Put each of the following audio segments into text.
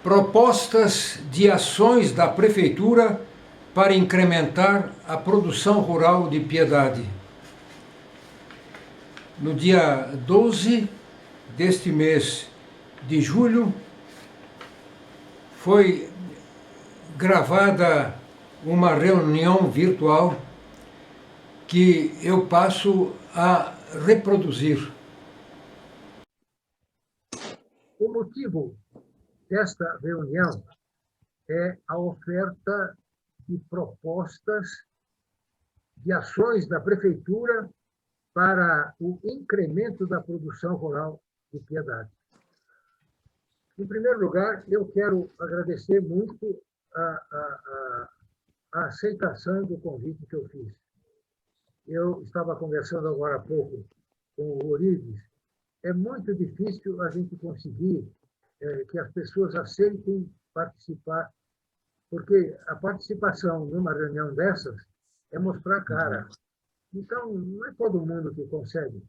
Propostas de ações da Prefeitura para incrementar a produção rural de Piedade. No dia 12 deste mês de julho, foi gravada uma reunião virtual que eu passo a reproduzir. O motivo desta reunião é a oferta de propostas de ações da Prefeitura para o incremento da produção rural de Piedade. Em primeiro lugar, eu quero agradecer muito a aceitação do convite que eu fiz. Eu estava conversando agora há pouco com o Orives. É muito difícil a gente conseguir que as pessoas aceitem participar, porque a participação numa reunião dessas é mostrar a cara. Então, não é todo mundo que consegue.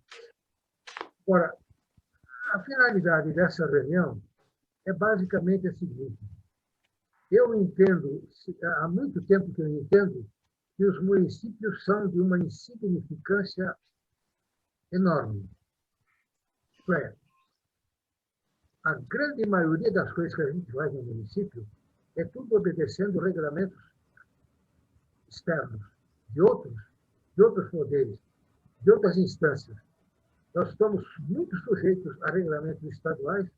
Agora, a finalidade dessa reunião é basicamente a seguinte. Eu entendo, há muito tempo que eu entendo, que os municípios são de uma insignificância enorme. Isto é, a grande maioria das coisas que a gente faz no município é tudo obedecendo regulamentos externos, de outros poderes, de outras instâncias. Nós estamos muito sujeitos a regulamentos estaduais,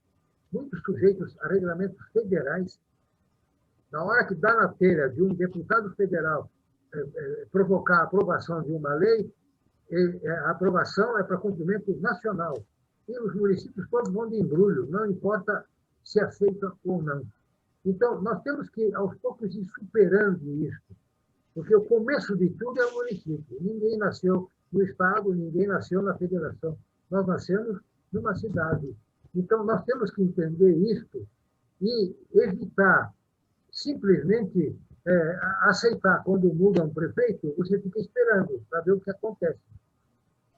muito sujeitos a regulamentos federais. Na hora que dá na telha de um deputado federal provocar a aprovação de uma lei, a aprovação é para cumprimento nacional. E os municípios todos vão de embrulho, não importa se aceita ou não. Então, nós temos que, aos poucos, ir superando isso, porque o começo de tudo é o município. Ninguém nasceu no Estado, ninguém nasceu na federação. Nós nascemos numa cidade. Então, nós temos que entender isso e evitar simplesmente aceitar. Quando muda um prefeito, você fica esperando para ver o que acontece.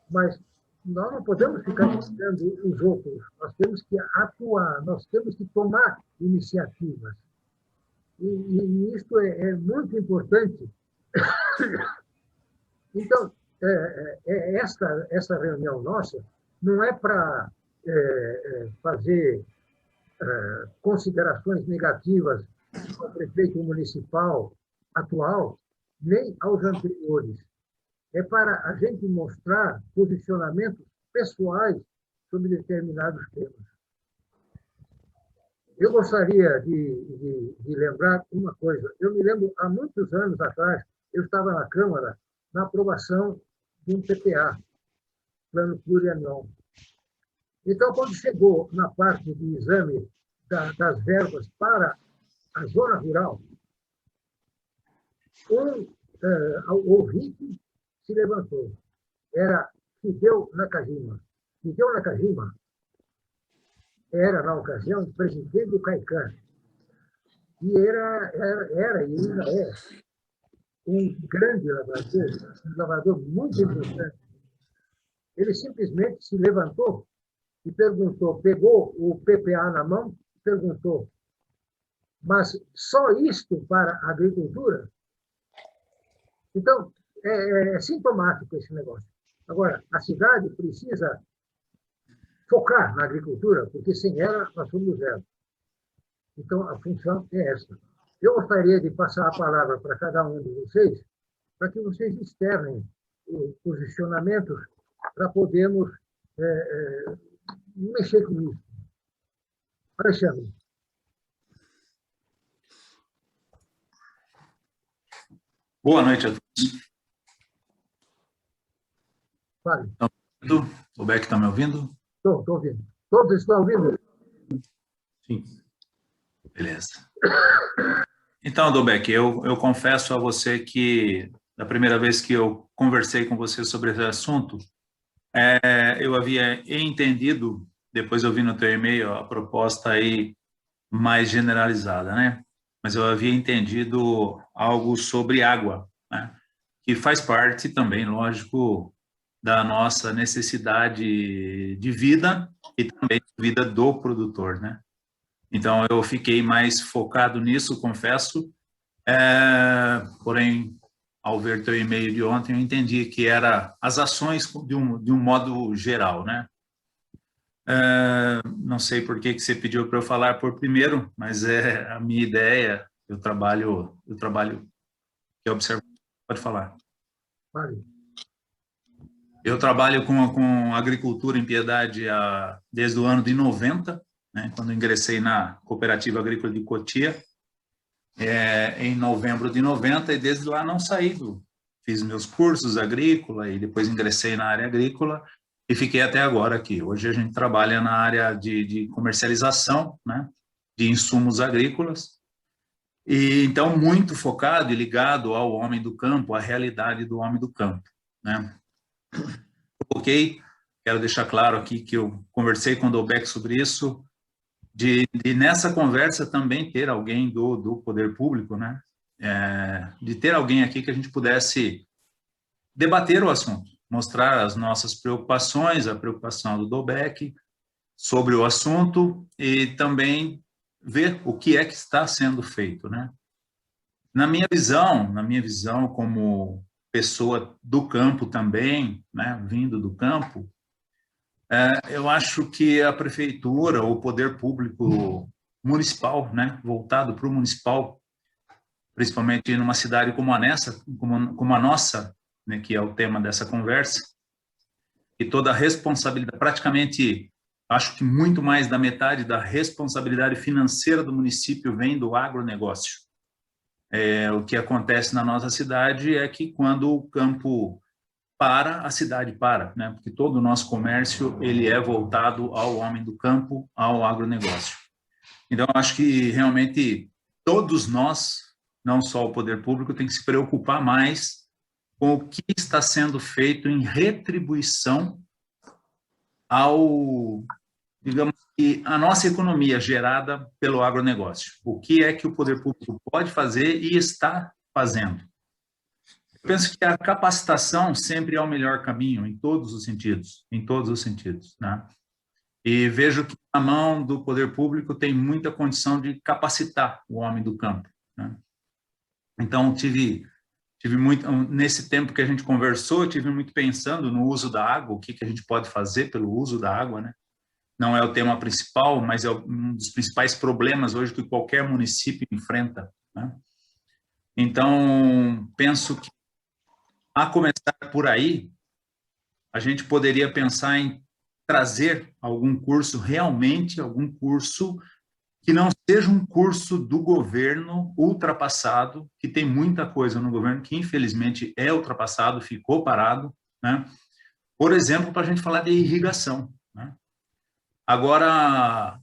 Mas nós não podemos ficar esperando os outros. Nós temos que atuar, nós temos que tomar iniciativas. E isso é muito importante. Então, essa reunião nossa não é para fazer considerações negativas ao prefeito municipal atual, nem aos anteriores. É para a gente mostrar posicionamentos pessoais sobre determinados temas. Eu gostaria de lembrar uma coisa. Eu me lembro, há muitos anos atrás, eu estava na Câmara na aprovação de um PPA, Plano Plurianual. Então, quando chegou na parte de exame das verbas para a zona rural, o RIC se levantou. Era Fidel Nakajima. Fidel Nakajima era, na ocasião, presidente do CAICAN. E era e ainda é um grande lavrador, um lavrador muito importante. Ele simplesmente se levantou e perguntou, pegou o PPA na mão e perguntou, mas só isto para a agricultura? Então, é sintomático esse negócio. Agora, a cidade precisa focar na agricultura, porque sem ela nós somos zero. Então, a função é essa. Eu gostaria de passar a palavra para cada um de vocês, para que vocês externem posicionamentos para podermos mexer com isso. Alexandre. Boa noite a todos. Fale. O Beck está me ouvindo? Estou ouvindo. Todos estão ouvindo? Sim. Beleza. Então, Dobeck, eu confesso a você que, da primeira vez que eu conversei com você sobre esse assunto, eu havia entendido, depois eu vi no teu e-mail a proposta aí mais generalizada, né? Mas eu havia entendido algo sobre água, né? Que faz parte também, lógico, da nossa necessidade de vida e também de vida do produtor, né? Então, eu fiquei mais focado nisso, confesso. Porém, ao ver teu e-mail de ontem, eu entendi que era as ações de um modo geral, né? Não sei por que você pediu para eu falar por primeiro, mas é a minha ideia. Eu trabalho que observo. Pode falar. Vale. Eu trabalho com agricultura em Piedade desde o ano de 90, né, quando ingressei na Cooperativa Agrícola de Cotia, em novembro de 90, e desde lá não saí fiz meus cursos agrícola e depois ingressei na área agrícola e fiquei até agora aqui. Hoje a gente trabalha na área de comercialização, né, de insumos agrícolas, e então muito focado e ligado ao homem do campo, à realidade do homem do campo, né. Coloquei, quero deixar claro aqui que eu conversei com o Dolbeck sobre isso, de nessa conversa também ter alguém do poder público, né? De ter alguém aqui que a gente pudesse debater o assunto, mostrar as nossas preocupações, a preocupação do Dolbeck sobre o assunto e também ver o que é que está sendo feito, né? Na minha visão como pessoa do campo também, né, vindo do campo, eu acho que a prefeitura, o poder público municipal, né, voltado para o municipal, principalmente numa cidade como como a nossa, né, que é o tema dessa conversa, e toda a responsabilidade, praticamente, acho que muito mais da metade da responsabilidade financeira do município vem do agronegócio. O que acontece na nossa cidade é que quando o campo para, a cidade para, né? Porque todo o nosso comércio ele é voltado ao homem do campo, ao agronegócio. Então, acho que realmente todos nós, não só o poder público, tem que se preocupar mais com o que está sendo feito em retribuição ao, digamos que, a nossa economia gerada pelo agronegócio. O que é que o poder público pode fazer e está fazendo? Eu penso que a capacitação sempre é o melhor caminho, em todos os sentidos, né? E vejo que a mão do poder público tem muita condição de capacitar o homem do campo, né? Então, tive muito, nesse tempo que a gente conversou, tive muito pensando no uso da água, o que a gente pode fazer pelo uso da água, né? Não é o tema principal, mas é um dos principais problemas hoje que qualquer município enfrenta, né? Então, penso que, a começar por aí, a gente poderia pensar em trazer algum curso que não seja um curso do governo ultrapassado, que tem muita coisa no governo que infelizmente é ultrapassado, ficou parado, né? Por exemplo, para a gente falar de irrigação, né? Agora,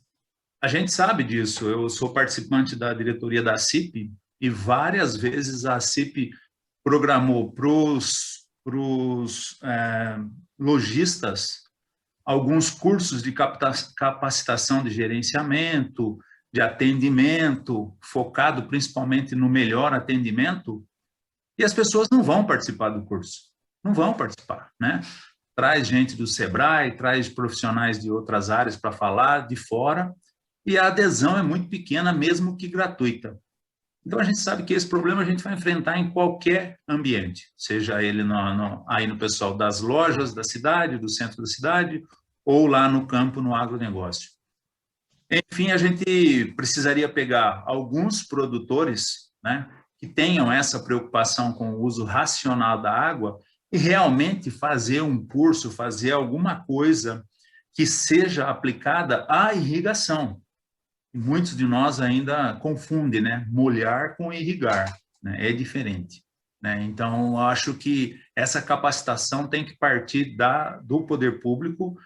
a gente sabe disso, eu sou participante da diretoria da ACIP e várias vezes a ACIP programou para os lojistas alguns cursos de capacitação de gerenciamento, de atendimento, focado principalmente no melhor atendimento, e as pessoas não vão participar do curso, não vão participar, né? Traz gente do Sebrae, traz profissionais de outras áreas para falar de fora, e a adesão é muito pequena, mesmo que gratuita. Então, a gente sabe que esse problema a gente vai enfrentar em qualquer ambiente, seja ele aí no pessoal das lojas da cidade, do centro da cidade, ou lá no campo, no agronegócio. Enfim, a gente precisaria pegar alguns produtores, né, que tenham essa preocupação com o uso racional da água e realmente fazer um curso, fazer alguma coisa que seja aplicada à irrigação. Muitos de nós ainda confundem, né? Molhar com irrigar, né? É diferente, né? Então, acho que essa capacitação tem que partir do poder público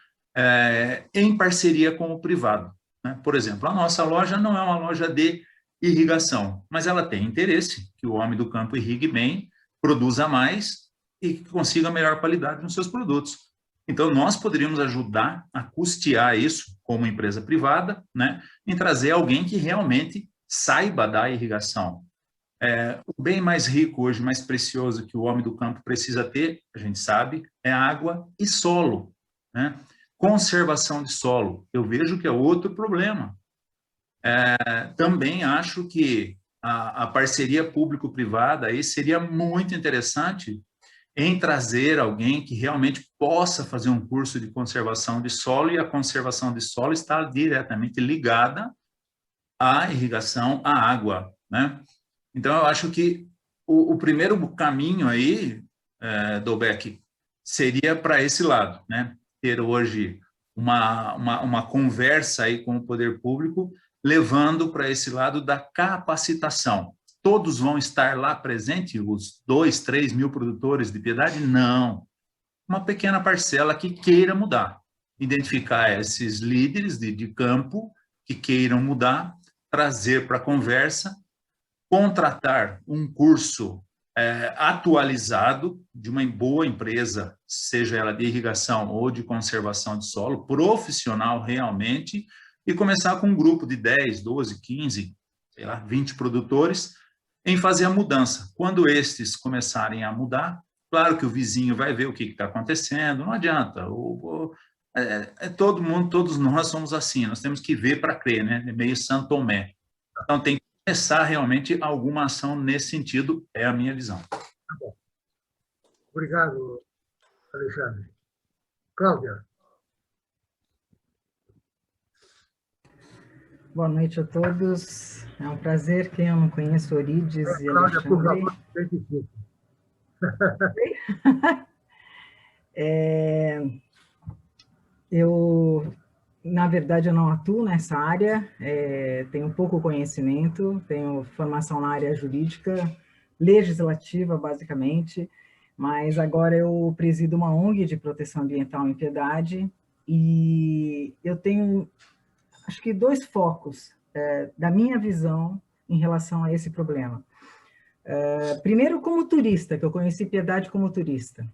em parceria com o privado, né? Por exemplo, a nossa loja não é uma loja de irrigação, mas ela tem interesse que o homem do campo irrigue bem, produza mais e que consiga melhor qualidade nos seus produtos. Então, nós poderíamos ajudar a custear isso como empresa privada, né, em trazer alguém que realmente saiba da irrigação. O bem mais rico hoje, mais precioso que o homem do campo precisa ter, a gente sabe, é água e solo, né? Conservação de solo. Eu vejo que é outro problema. Também acho que a parceria público-privada aí seria muito interessante em trazer alguém que realmente possa fazer um curso de conservação de solo, e a conservação de solo está diretamente ligada à irrigação, à água, né? Então, eu acho que o primeiro caminho aí, Dolbeck, seria para esse lado, né? Ter hoje uma conversa aí com o poder público, levando para esse lado da capacitação. Todos vão estar lá presentes, os 2, 3 mil produtores de Piedade? Não. Uma pequena parcela que queira mudar. Identificar esses líderes de campo que queiram mudar, trazer para a conversa, contratar um curso atualizado de uma boa empresa, seja ela de irrigação ou de conservação de solo, profissional realmente, e começar com um grupo de 10, 12, 15, sei lá, 20 produtores, em fazer a mudança. Quando estes começarem a mudar, claro que o vizinho vai ver o que está acontecendo, não adianta. Todo mundo, todos nós somos assim, nós temos que ver para crer, né? É meio São Tomé. Então, tem que começar realmente alguma ação nesse sentido, é a minha visão. Tá bom. Obrigado, Alexandre. Cláudia. Boa noite a todos. É um prazer. Quem eu não conheço, Orides e Cláudia, por Alexandre. favor, identifique. Eu, na verdade, eu não atuo nessa área, tenho pouco conhecimento, tenho formação na área jurídica, legislativa, basicamente, mas agora eu presido uma ONG de proteção ambiental em Piedade, e eu tenho, acho que, 2 focos da minha visão em relação a esse problema. Primeiro, como turista, que eu conheci Piedade como turista.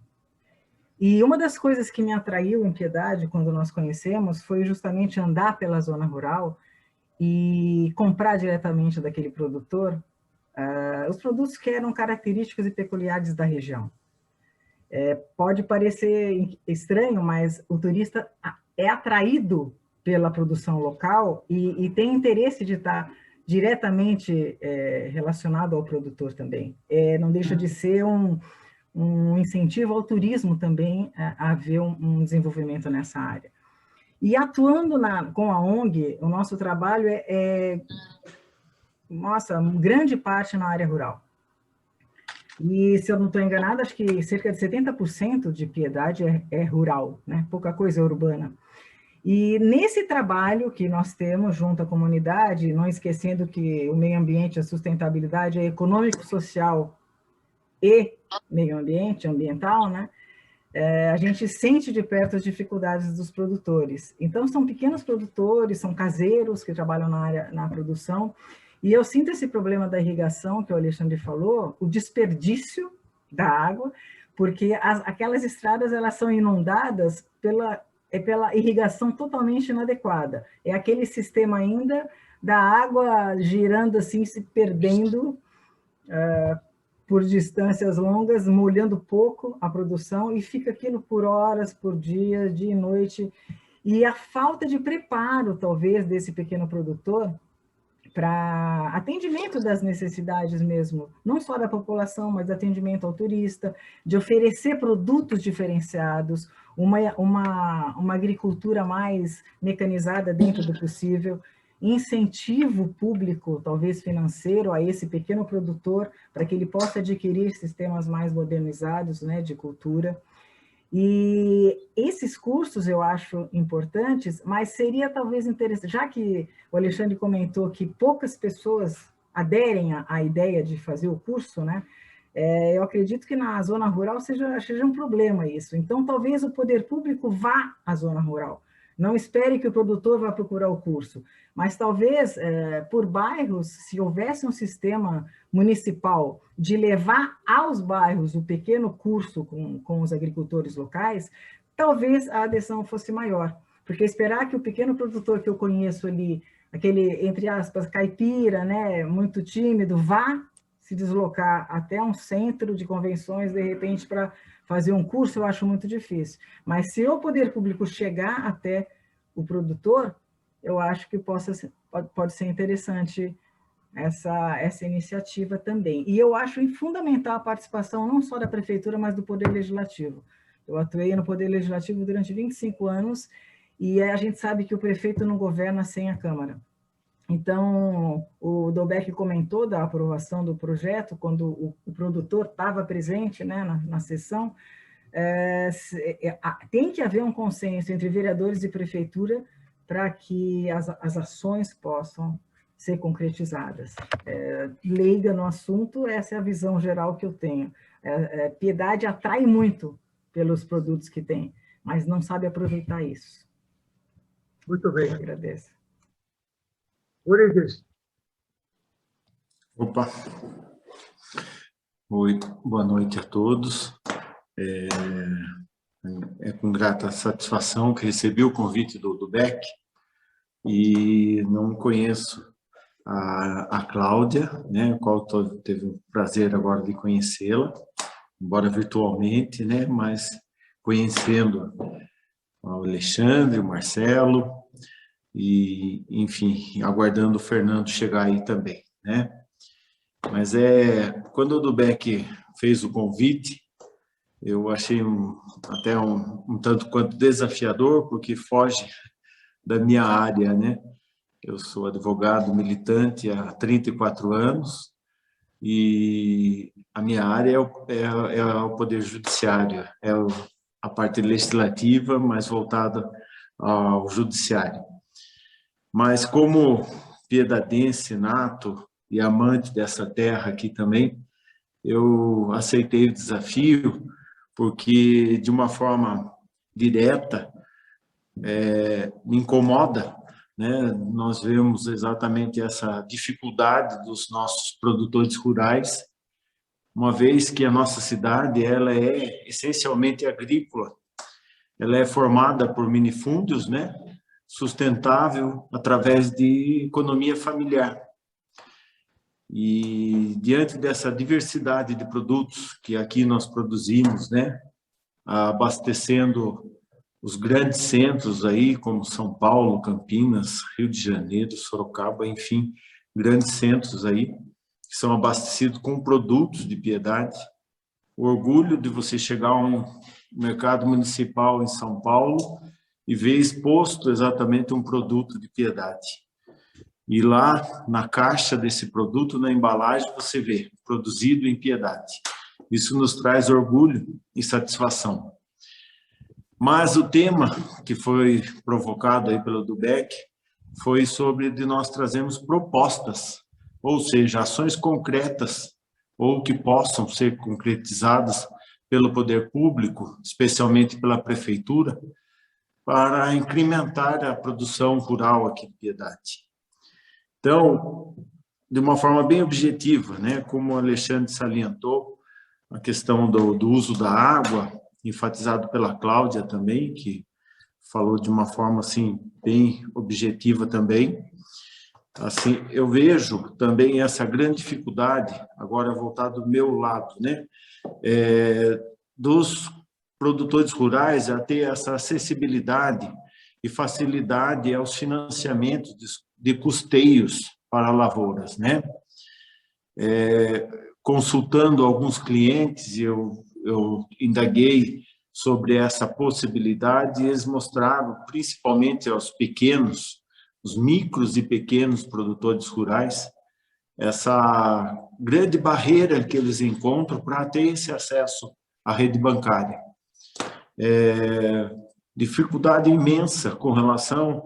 E uma das coisas que me atraiu em Piedade, quando nós conhecemos, foi justamente andar pela zona rural e comprar diretamente daquele produtor os produtos que eram característicos e peculiares da região. Pode parecer estranho, mas o turista é atraído pela produção local e tem interesse de estar diretamente relacionado ao produtor também. Não deixa de ser um incentivo ao turismo também a haver um desenvolvimento nessa área. E atuando com a ONG, o nosso trabalho grande parte na área rural. E, se eu não estou enganada, acho que cerca de 70% de Piedade é rural, né? Pouca coisa é urbana. E nesse trabalho que nós temos junto à comunidade, não esquecendo que o meio ambiente, a sustentabilidade é econômico, social e meio ambiente, ambiental, né? A gente sente de perto as dificuldades dos produtores. Então, são pequenos produtores, são caseiros que trabalham na produção, e eu sinto esse problema da irrigação, que o Alexandre falou, o desperdício da água, porque aquelas estradas elas são inundadas pela irrigação totalmente inadequada. É aquele sistema ainda da água girando assim, se perdendo por distâncias longas, molhando pouco a produção, e fica aquilo por horas, por dia, dia e noite. E a falta de preparo, talvez, desse pequeno produtor para atendimento das necessidades mesmo, não só da população, mas atendimento ao turista, de oferecer produtos diferenciados, uma agricultura mais mecanizada dentro do possível, incentivo público, talvez financeiro, a esse pequeno produtor, para que ele possa adquirir sistemas mais modernizados, né, de cultura. E esses cursos eu acho importantes, mas seria talvez interessante, já que o Alexandre comentou que poucas pessoas aderem à ideia de fazer o curso, né? Eu acredito que na zona rural seja um problema isso. Então, talvez o poder público vá à zona rural. Não espere que o produtor vá procurar o curso, mas talvez por bairros, se houvesse um sistema municipal de levar aos bairros o pequeno curso com os agricultores locais, talvez a adesão fosse maior. Porque esperar que o pequeno produtor que eu conheço ali, aquele, entre aspas, caipira, né, muito tímido, vá se deslocar até um centro de convenções, de repente, para fazer um curso, eu acho muito difícil. Mas se o poder público chegar até o produtor, eu acho que pode ser interessante essa iniciativa também. E eu acho fundamental a participação não só da Prefeitura, mas do Poder Legislativo. Eu atuei no Poder Legislativo durante 25 anos e a gente sabe que o prefeito não governa sem a Câmara. Então, o Dolbeck comentou da aprovação do projeto, quando o produtor estava presente, né, na sessão. Tem que haver um consenso entre vereadores e prefeitura para que as ações possam ser concretizadas. Leiga no assunto, essa é a visão geral que eu tenho. Piedade atrai muito pelos produtos que tem, mas não sabe aproveitar isso. Muito bem. Eu agradeço. Urides. Opa. Oi, boa noite a todos. É com grata satisfação que recebi o convite do Beck e não conheço a Cláudia, né, o qual teve o prazer agora de conhecê-la, embora virtualmente, né, mas conhecendo o Alexandre, o Marcelo e, enfim, aguardando o Fernando chegar aí também, né. Mas quando o Dolbeck fez o convite, eu achei até um tanto quanto desafiador, porque foge da minha área, né? Eu sou advogado militante há 34 anos e a minha área é o Poder Judiciário, a parte legislativa, mas voltada ao Judiciário. Mas como piedadense nato e amante dessa terra aqui também, eu aceitei o desafio porque, de uma forma direta, me incomoda, né? Nós vemos exatamente essa dificuldade dos nossos produtores rurais, uma vez que a nossa cidade ela é essencialmente agrícola, ela é formada por minifúndios, né? Sustentável através de economia familiar. E diante dessa diversidade de produtos que aqui nós produzimos, né, abastecendo os grandes centros aí, como São Paulo, Campinas, Rio de Janeiro, Sorocaba, enfim, grandes centros aí, que são abastecidos com produtos de Piedade. O orgulho de você chegar a um mercado municipal em São Paulo e ver exposto exatamente um produto de Piedade. E lá, na caixa desse produto, na embalagem, você vê, produzido em Piedade. Isso nos traz orgulho e satisfação. Mas o tema que foi provocado aí pelo Dolbeck foi sobre de nós trazermos propostas, ou seja, ações concretas, ou que possam ser concretizadas pelo poder público, especialmente pela prefeitura, para incrementar a produção rural aqui de Piedade. Então, de uma forma bem objetiva, né, como o Alexandre salientou, a questão do uso da água, enfatizado pela Cláudia também, que falou de uma forma assim bem objetiva também. Assim, eu vejo também essa grande dificuldade, agora voltado do meu lado, né, dos produtores rurais a ter essa acessibilidade e facilidade aos financiamentos de custeios para lavouras, né? Consultando alguns clientes, eu indaguei sobre essa possibilidade e eles mostraram, principalmente aos pequenos, os micros e pequenos produtores rurais, essa grande barreira que eles encontram para ter esse acesso à rede bancária. Dificuldade imensa com relação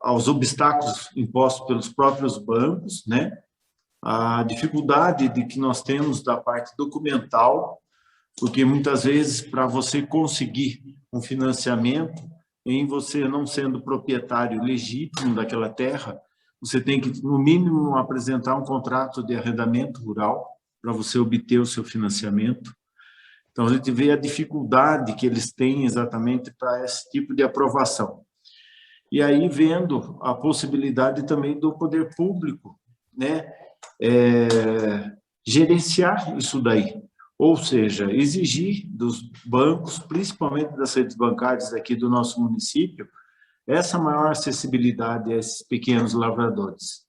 aos obstáculos impostos pelos próprios bancos, né? A dificuldade de que nós temos da parte documental, porque muitas vezes para você conseguir um financiamento, em você não sendo proprietário legítimo daquela terra, você tem que, no mínimo, apresentar um contrato de arrendamento rural para você obter o seu financiamento. Então, a gente vê a dificuldade que eles têm exatamente para esse tipo de aprovação. E aí, vendo a possibilidade também do poder público, né, gerenciar isso daí. Ou seja, exigir dos bancos, principalmente das redes bancárias aqui do nosso município, essa maior acessibilidade a esses pequenos lavradores,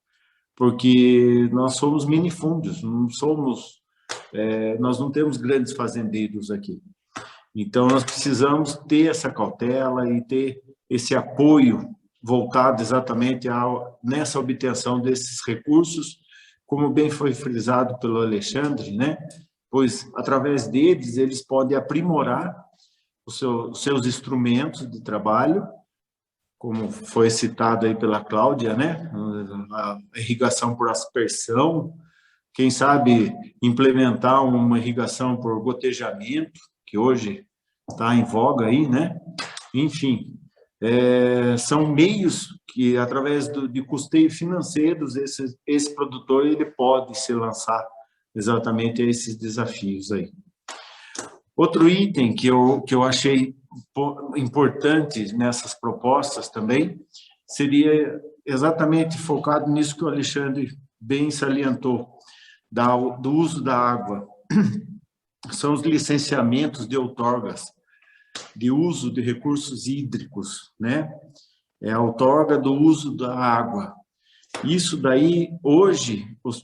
porque nós somos minifúndios, nós não temos grandes fazendeiros aqui. Então, nós precisamos ter essa cautela e ter esse apoio voltado exatamente nessa obtenção desses recursos, como bem foi frisado pelo Alexandre, né? Pois, através deles, eles podem aprimorar os seus instrumentos de trabalho, como foi citado aí pela Cláudia, né? A irrigação por aspersão, quem sabe implementar uma irrigação por gotejamento, que hoje está em voga aí, né? Enfim, são meios que, através de custeios financeiros, esse produtor ele pode se lançar exatamente a esses desafios aí. Outro item que eu achei importante nessas propostas também seria exatamente focado nisso que o Alexandre bem salientou, do uso da água. São os licenciamentos de outorgas, de uso de recursos hídricos, né? É a outorga do uso da água. Isso daí, hoje, os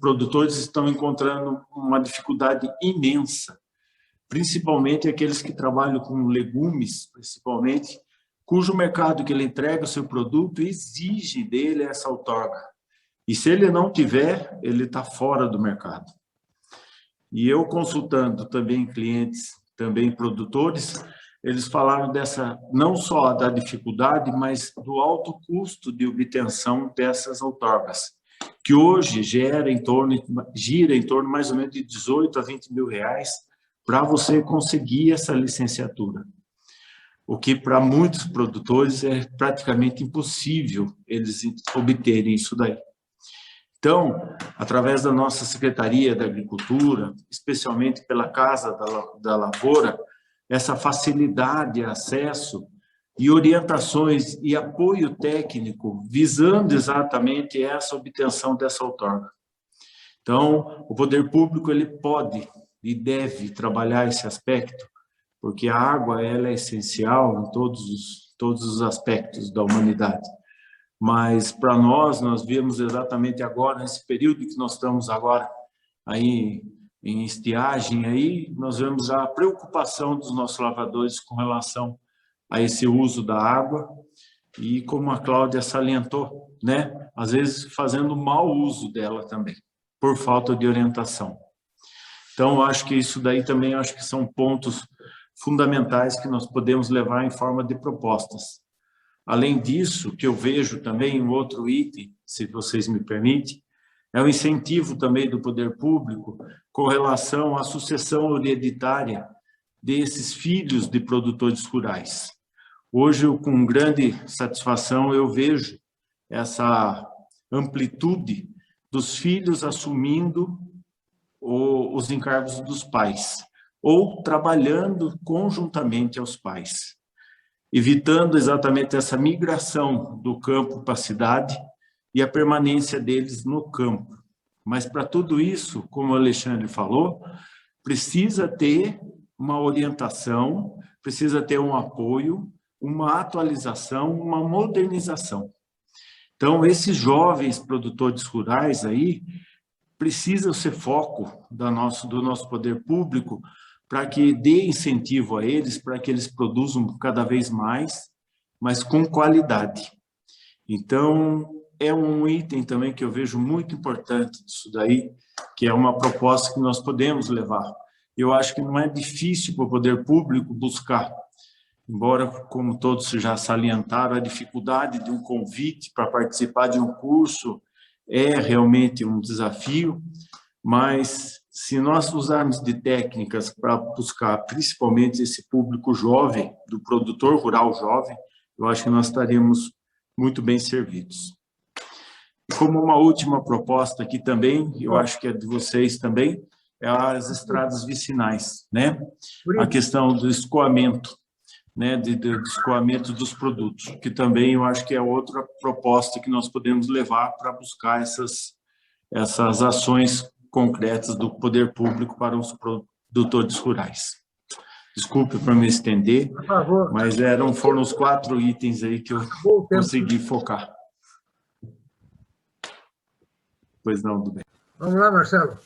produtores estão encontrando uma dificuldade imensa, principalmente aqueles que trabalham com legumes, principalmente, cujo mercado que ele entrega o seu produto exige dele essa outorga. E se ele não tiver, ele está fora do mercado. E eu consultando também clientes, também produtores, eles falaram não só da dificuldade, mas do alto custo de obtenção dessas outorgas, que hoje gira em torno mais ou menos de 18 a 20 mil reais para você conseguir essa licenciatura. O que para muitos produtores é praticamente impossível eles obterem isso daí. Então, através da nossa Secretaria da Agricultura, especialmente pela Casa da Lavoura, essa facilidade de acesso e orientações e apoio técnico visando exatamente essa obtenção dessa outorga. Então, o poder público ele pode e deve trabalhar esse aspecto, porque a água ela é essencial em todos os aspectos da humanidade. Mas para nós vemos exatamente agora, nesse período que nós estamos agora aí em estiagem, aí nós vemos a preocupação dos nossos lavradores com relação a esse uso da água e, como a Cláudia salientou, né, às vezes fazendo mau uso dela também, por falta de orientação. Então, eu acho que isso daí também acho que são pontos fundamentais que nós podemos levar em forma de propostas. Além disso, que eu vejo também um outro item, se vocês me permitem, é o incentivo também do poder público com relação à sucessão hereditária desses filhos de produtores rurais. Hoje, com grande satisfação, eu vejo essa amplitude dos filhos assumindo os encargos dos pais, ou trabalhando conjuntamente aos pais, evitando exatamente essa migração do campo para a cidade e a permanência deles no campo. Mas para tudo isso, como o Alexandre falou, precisa ter uma orientação, precisa ter um apoio, uma atualização, uma modernização. Então, esses jovens produtores rurais aí precisam ser foco do nosso poder público para que dê incentivo a eles, para que eles produzam cada vez mais, mas com qualidade. Então, é um item também que eu vejo muito importante disso daí, que é uma proposta que nós podemos levar. Eu acho que não é difícil para o poder público buscar, embora, como todos já salientaram, a dificuldade de um convite para participar de um curso é realmente um desafio, mas se nós usarmos de técnicas para buscar principalmente esse público jovem, do produtor rural jovem, eu acho que nós estaremos muito bem servidos. Como uma última proposta aqui também, eu acho que é de vocês também, é as estradas vicinais, né? A questão do escoamento, né? Do escoamento dos produtos, que também eu acho que é outra proposta que nós podemos levar para buscar essas ações concretas do poder público para os produtores rurais. Desculpe para me estender, Por favor. mas foram os 4 itens aí que eu consegui focar. Pois não, tudo bem. Vamos lá, Marcelo.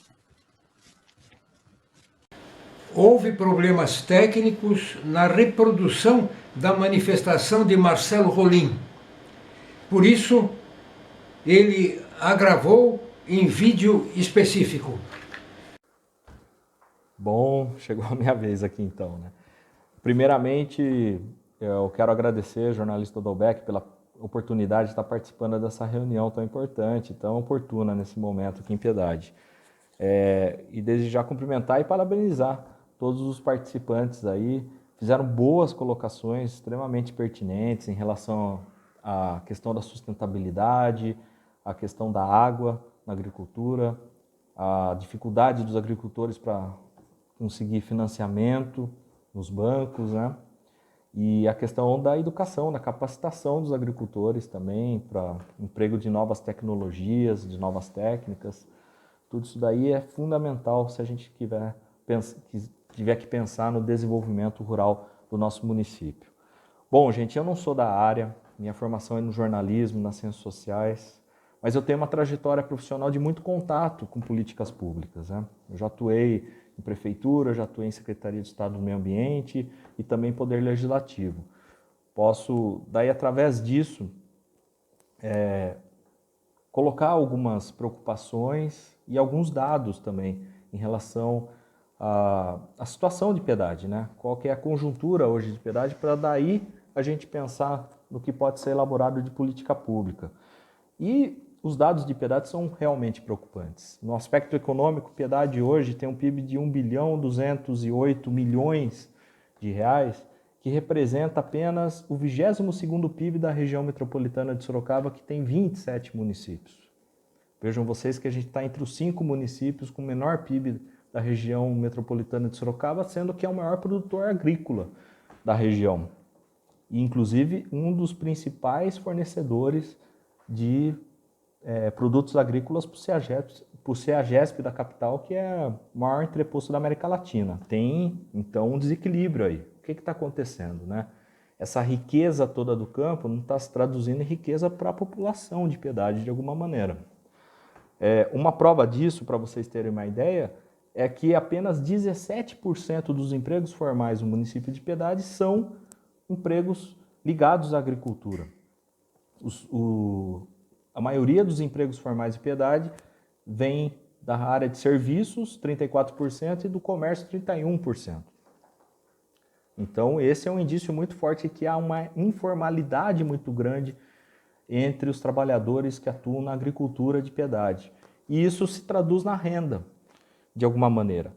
Houve problemas técnicos na reprodução da manifestação de Marcelo Rolim. Por isso, ele a gravou em vídeo específico. Bom, chegou a minha vez aqui então, né? Primeiramente, eu quero agradecer ao jornalista Dolbeck pela oportunidade de estar participando dessa reunião tão importante, tão oportuna nesse momento aqui em Piedade. E desde já cumprimentar e parabenizar todos os participantes aí, fizeram boas colocações extremamente pertinentes em relação à questão da sustentabilidade, a questão da água na agricultura, a dificuldade dos agricultores para conseguir financiamento nos bancos, né? E a questão da educação, da capacitação dos agricultores também para emprego de novas tecnologias, de novas técnicas. Tudo isso daí é fundamental se a gente tiver que pensar no desenvolvimento rural do nosso município. Bom, gente, eu não sou da área, minha formação é no jornalismo, nas ciências sociais, mas eu tenho uma trajetória profissional de muito contato com políticas públicas, né? Eu já atuei em prefeitura, já atuei em Secretaria de Estado do Meio Ambiente e também Poder Legislativo. Posso, daí, através disso, colocar algumas preocupações e alguns dados também em relação à situação de Piedade, né? Qual que é a conjuntura hoje de Piedade, para daí a gente pensar no que pode ser elaborado de política pública. E os dados de Piedade são realmente preocupantes. No aspecto econômico, Piedade hoje tem um PIB de 1.208 bilhões de reais, que representa apenas o 22º PIB da região metropolitana de Sorocaba, que tem 27 municípios. Vejam vocês que a gente está entre os 5 municípios com o menor PIB da região metropolitana de Sorocaba, sendo que é o maior produtor agrícola da região. E, inclusive, um dos principais fornecedores de produtos agrícolas para o CEAGESP da capital, que é o maior entreposto da América Latina. Tem, então, um desequilíbrio aí. O que está acontecendo, né? Essa riqueza toda do campo não está se traduzindo em riqueza para a população de Piedade, de alguma maneira. Uma prova disso, para vocês terem uma ideia, é que apenas 17% dos empregos formais no município de Piedade são empregos ligados à agricultura. A maioria dos empregos formais de Piedade vem da área de serviços, 34%, e do comércio, 31%. Então, esse é um indício muito forte que há uma informalidade muito grande entre os trabalhadores que atuam na agricultura de Piedade. E isso se traduz na renda, de alguma maneira.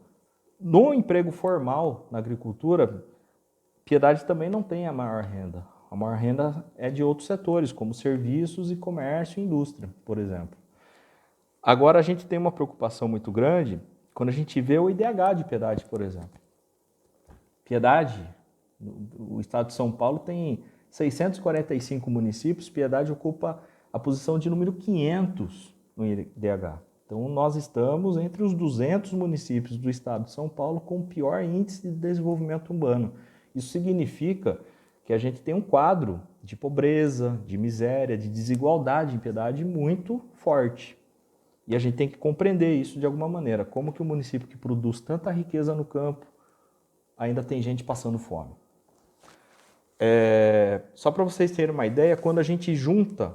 No emprego formal, na agricultura, Piedade também não tem a maior renda. A maior renda é de outros setores, como serviços e comércio e indústria, por exemplo. Agora, a gente tem uma preocupação muito grande quando a gente vê o IDH de Piedade, por exemplo. Piedade, o estado de São Paulo, tem 645 municípios, Piedade ocupa a posição de número 500 no IDH. Então, nós estamos entre os 200 municípios do estado de São Paulo com o pior índice de desenvolvimento urbano. Isso significa que a gente tem um quadro de pobreza, de miséria, de desigualdade em Piedade muito forte. E a gente tem que compreender isso de alguma maneira. Como que o município que produz tanta riqueza no campo ainda tem gente passando fome. Só para vocês terem uma ideia, quando a gente junta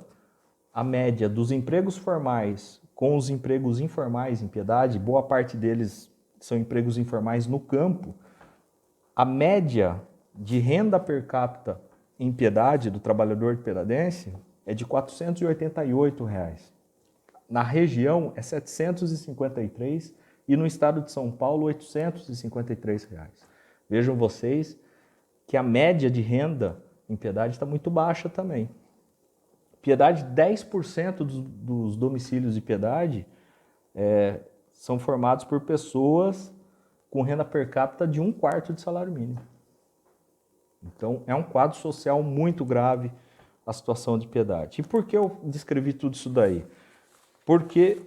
a média dos empregos formais com os empregos informais em Piedade, boa parte deles são empregos informais no campo, a média de renda per capita em Piedade, do trabalhador piedadense, é de R$ 488. Na região é R$ 753 e no estado de São Paulo, R$ 853. Vejam vocês que a média de renda em Piedade está muito baixa também. Piedade, 10% dos domicílios de Piedade são formados por pessoas com renda per capita de 1/4 de salário mínimo. Então, é um quadro social muito grave a situação de Piedade. E por que eu descrevi tudo isso daí? Porque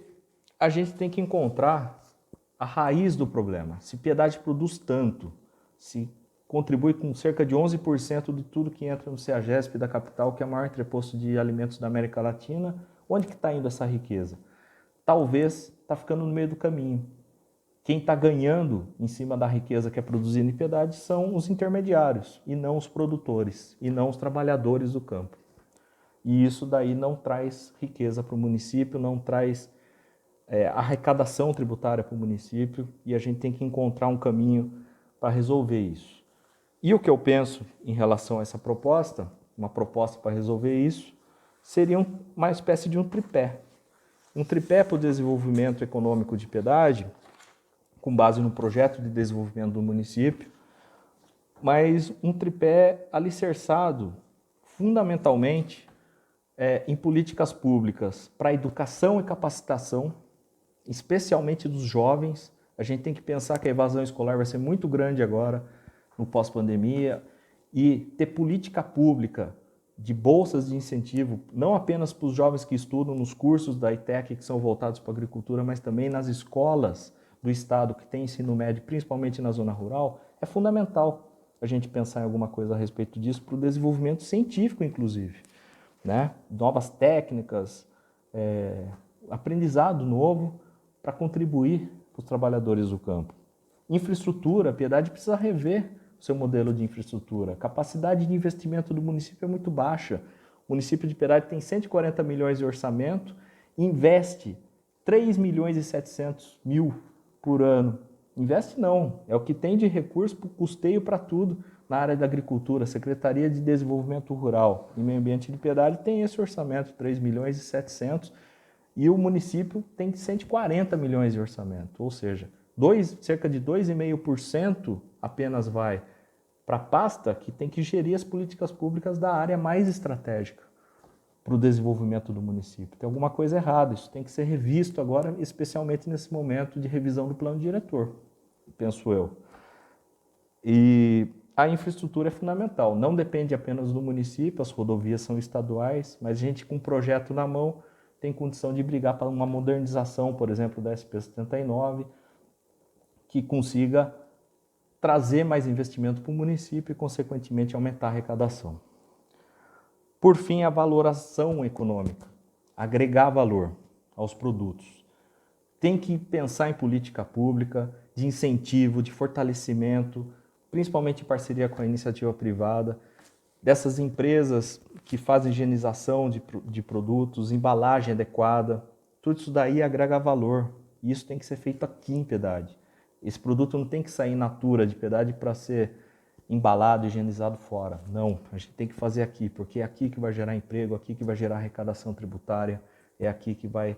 a gente tem que encontrar a raiz do problema. Se Piedade produz tanto, se contribui com cerca de 11% de tudo que entra no CEAGESP da capital, que é o maior entreposto de alimentos da América Latina. Onde que está indo essa riqueza? Talvez está ficando no meio do caminho. Quem está ganhando em cima da riqueza que é produzida em Piedade são os intermediários, e não os produtores, e não os trabalhadores do campo. E isso daí não traz riqueza para o município, não traz arrecadação tributária para o município, e a gente tem que encontrar um caminho para resolver isso. E o que eu penso em relação a essa proposta, uma proposta para resolver isso, seria uma espécie de um tripé. Um tripé para o desenvolvimento econômico de Piedade, com base no projeto de desenvolvimento do município, mas um tripé alicerçado fundamentalmente em políticas públicas para educação e capacitação, especialmente dos jovens. A gente tem que pensar que a evasão escolar vai ser muito grande agora, no pós-pandemia, e ter política pública de bolsas de incentivo, não apenas para os jovens que estudam nos cursos da ITEC, que são voltados para a agricultura, mas também nas escolas do estado que tem ensino médio, principalmente na zona rural, é fundamental a gente pensar em alguma coisa a respeito disso para o desenvolvimento científico, inclusive, né? Novas técnicas, aprendizado novo para contribuir para os trabalhadores do campo. Infraestrutura, a Piedade precisa rever o seu modelo de infraestrutura. A capacidade de investimento do município é muito baixa. O município de Piedade tem 140 milhões de orçamento, investe 3 milhões e 700 mil por ano. Investe não, é o que tem de recurso para o custeio para tudo na área da agricultura. A Secretaria de Desenvolvimento Rural e Meio Ambiente de Piedade tem esse orçamento, 3 milhões e 700, e o município tem 140 milhões de orçamento, ou seja, cerca de 2,5% apenas vai para a pasta que tem que gerir as políticas públicas da área mais estratégica para o desenvolvimento do município. Tem alguma coisa errada, isso tem que ser revisto agora, especialmente nesse momento de revisão do plano diretor, penso eu. E a infraestrutura é fundamental, não depende apenas do município, as rodovias são estaduais, mas a gente com um projeto na mão tem condição de brigar para uma modernização, por exemplo, da SP-79, que consiga trazer mais investimento para o município e, consequentemente, aumentar a arrecadação. Por fim, a valoração econômica, agregar valor aos produtos. Tem que pensar em política pública, de incentivo, de fortalecimento, principalmente em parceria com a iniciativa privada, dessas empresas que fazem higienização de produtos, embalagem adequada, tudo isso daí agrega valor. E isso tem que ser feito aqui em Piedade. Esse produto não tem que sair in natura de Piedade para ser embalado, higienizado fora. Não, a gente tem que fazer aqui, porque é aqui que vai gerar emprego, aqui que vai gerar arrecadação tributária, é aqui que vai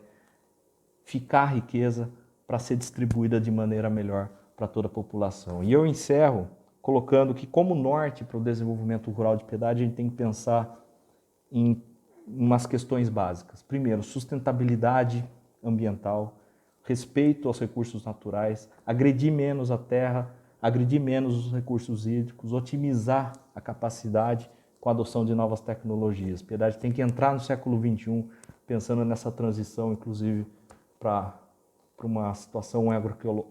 ficar riqueza para ser distribuída de maneira melhor para toda a população. E eu encerro colocando que, como norte para o desenvolvimento rural de Piedade, a gente tem que pensar em umas questões básicas. Primeiro, sustentabilidade ambiental, respeito aos recursos naturais, agredir menos a terra, agredir menos os recursos hídricos, otimizar a capacidade com a adoção de novas tecnologias. Piedade tem que entrar no século XXI pensando nessa transição, inclusive, para uma situação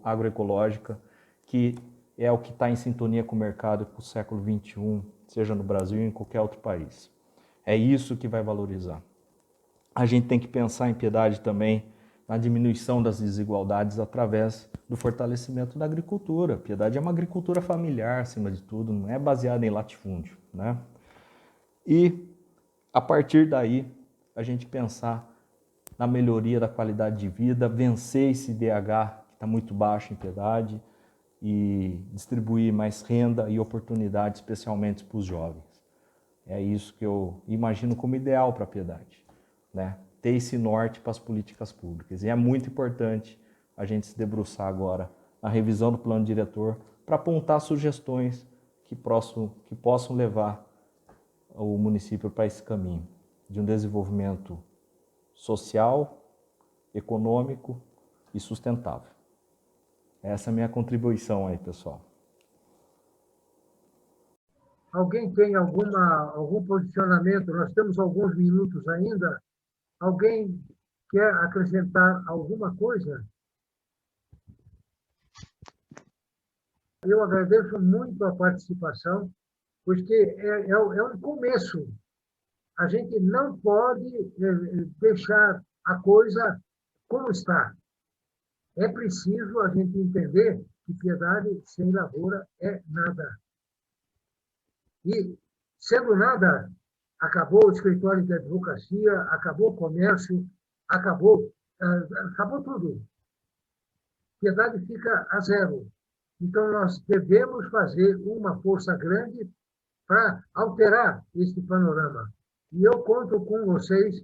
agroecológica, que é o que está em sintonia com o mercado para o século XXI, seja no Brasil ou em qualquer outro país. É isso que vai valorizar. A gente tem que pensar em Piedade também na diminuição das desigualdades através do fortalecimento da agricultura. Piedade é uma agricultura familiar, acima de tudo, não é baseada em latifúndio, né? E, a partir daí, a gente pensar na melhoria da qualidade de vida, vencer esse IDH que está muito baixo em Piedade e distribuir mais renda e oportunidade, especialmente para os jovens. É isso que eu imagino como ideal para a Piedade, né? Ter esse norte para as políticas públicas. E é muito importante a gente se debruçar agora na revisão do plano diretor para apontar sugestões que possam levar o município para esse caminho de um desenvolvimento social, econômico e sustentável. Essa é a minha contribuição aí, pessoal. Alguém tem algum posicionamento? Nós temos alguns minutos ainda. Alguém quer acrescentar alguma coisa? Eu agradeço muito a participação, porque é um começo. A gente não pode deixar a coisa como está. É preciso a gente entender que piedade sem lavoura é nada. E, sendo nada, acabou o escritório de advocacia, acabou o comércio, acabou tudo. Piedade fica a zero. Então, nós devemos fazer uma força grande para alterar este panorama. E eu conto com vocês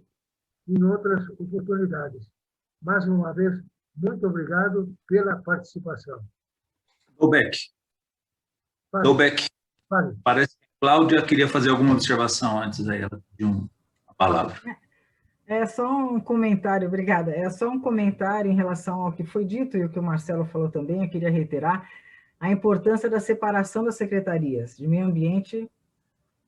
em outras oportunidades. Mais uma vez, muito obrigado pela participação. Dolbeck, Fale. parece que a Cláudia queria fazer alguma observação antes aí, ela pediu uma palavra. É só um comentário, obrigada. É só um comentário em relação ao que foi dito e o que o Marcelo falou também. Eu queria reiterar a importância da separação das secretarias de meio ambiente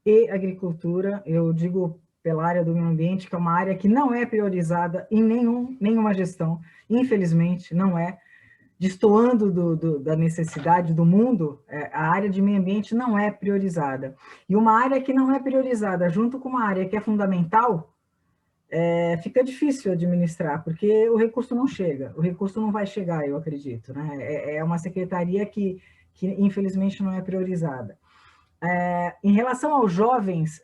e agricultura. Eu digo pela área do meio ambiente, que é uma área que não é priorizada em nenhuma gestão, infelizmente, não é. Destoando da necessidade do mundo, a área de meio ambiente não é priorizada. E uma área que não é priorizada, junto com uma área que é fundamental, fica difícil administrar, porque o recurso não chega, o recurso não vai chegar, eu acredito, né? É uma secretaria que infelizmente não é priorizada. Em relação aos jovens,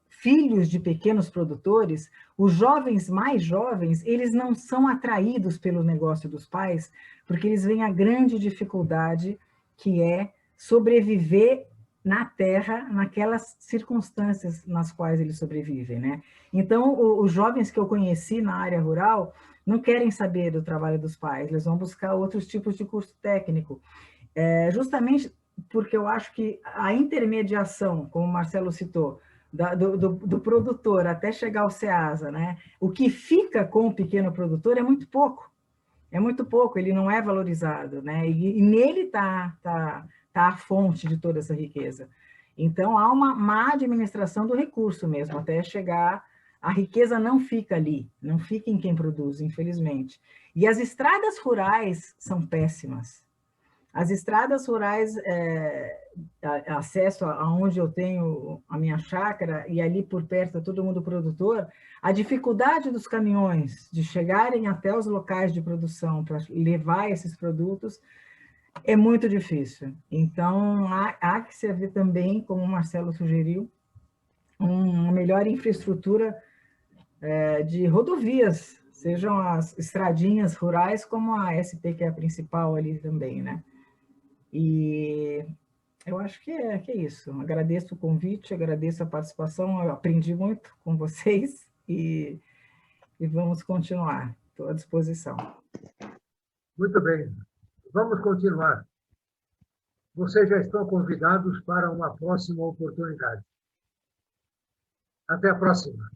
filhos de pequenos produtores, os jovens mais jovens, eles não são atraídos pelo negócio dos pais, porque eles veem a grande dificuldade que é sobreviver na terra, naquelas circunstâncias nas quais eles sobrevivem, né? Então, os jovens que eu conheci na área rural não querem saber do trabalho dos pais, eles vão buscar outros tipos de curso técnico. Justamente porque eu acho que a intermediação, como o Marcelo citou, do produtor até chegar ao Ceasa, né? O que fica com o pequeno produtor é muito pouco, ele não é valorizado, né? E nele está a fonte de toda essa riqueza. Então, há uma má administração do recurso mesmo, até chegar, a riqueza não fica ali, não fica em quem produz, infelizmente. E as estradas rurais são péssimas. As estradas rurais, acesso aonde eu tenho a minha chácara, e ali por perto é todo mundo produtor, a dificuldade dos caminhões de chegarem até os locais de produção para levar esses produtos é muito difícil. Então, há que se haver também, como o Marcelo sugeriu, uma melhor infraestrutura de rodovias, sejam as estradinhas rurais, como a SP, que é a principal ali também, né? E eu acho que é isso. Agradeço o convite, agradeço a participação, eu aprendi muito com vocês e vamos continuar. Estou à disposição. Muito bem. Vamos continuar. Vocês já estão convidados para uma próxima oportunidade. Até a próxima.